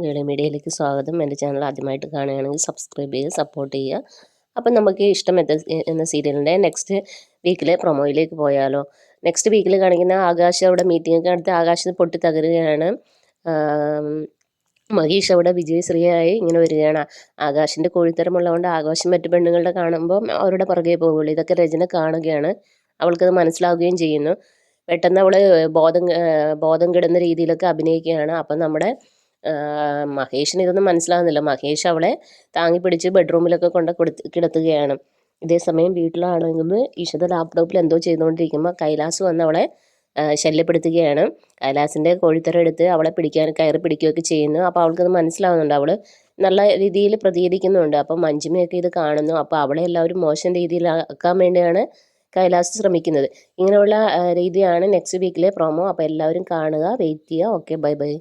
ഗേളി മീഡിയയിലേക്ക് സ്വാഗതം. എൻ്റെ ചാനൽ ആദ്യമായിട്ട് കാണുകയാണെങ്കിൽ സബ്സ്ക്രൈബ് ചെയ്യുക, സപ്പോർട്ട് ചെയ്യുക. അപ്പം നമുക്ക് ഇഷ്ടം എന്ന സീരിയലിൻ്റെ നെക്സ്റ്റ് വീക്കിലെ പ്രൊമോയിലേക്ക് പോയാലോ. നെക്സ്റ്റ് വീക്കിൽ കാണിക്കുന്ന ആകാശ് അവിടെ മീറ്റിംഗ് അടുത്ത് ആകാശ് പൊട്ടി തകരുകയാണ്. മഹേഷ് അവിടെ വിജയശ്രീയായി ഇങ്ങനെ വരികയാണ്. ആകാശിൻ്റെ കോഴിത്തരമുള്ളതുകൊണ്ട് ആകാശം മറ്റു പെണ്ണുങ്ങളുടെ കാണുമ്പോൾ അവരുടെ പുറകെ പോകുള്ളൂ. ഇതൊക്കെ രചന കാണുകയാണ്. അവൾക്കത് മനസ്സിലാവുകയും ചെയ്യുന്നു. പെട്ടെന്ന് അവൾ ബോധം കെടുന്ന രീതിയിലൊക്കെ അഭിനയിക്കുകയാണ്. അപ്പം നമ്മുടെ മഹേഷിന് ഇതൊന്നും മനസ്സിലാകുന്നില്ല. മഹേഷ് അവളെ താങ്ങി പിടിച്ച് ബെഡ്റൂമിലൊക്കെ കിടത്തുകയാണ്. ഇതേസമയം വീട്ടിലാണെങ്കിൽ ഇഷിത ലാപ്ടോപ്പിൽ എന്തോ ചെയ്തുകൊണ്ടിരിക്കുമ്പോൾ കൈലാസ് വന്ന് അവളെ ശല്യപ്പെടുത്തുകയാണ്. കൈലാസിൻ്റെ കോഴിത്തരം എടുത്ത് അവളെ കയറി പിടിക്കുകയൊക്കെ ചെയ്യുന്നു. അപ്പോൾ അവൾക്കത് മനസ്സിലാവുന്നുണ്ട്. അവൾ നല്ല രീതിയിൽ പ്രതികരിക്കുന്നുണ്ട്. അപ്പം മഞ്ജിമയൊക്കെ ഇത് കാണുന്നു. അപ്പോൾ അവളെ എല്ലാവരും മോശം രീതിയിലാക്കാൻ വേണ്ടിയാണ് കൈലാസ് ശ്രമിക്കുന്നത്. ഇങ്ങനെയുള്ള രീതിയാണ് നെക്സ്റ്റ് വീക്കിലെ പ്രൊമോ. അപ്പോൾ എല്ലാവരും കാണുക, വെയിറ്റ് ചെയ്യുക. Okay, bye bye.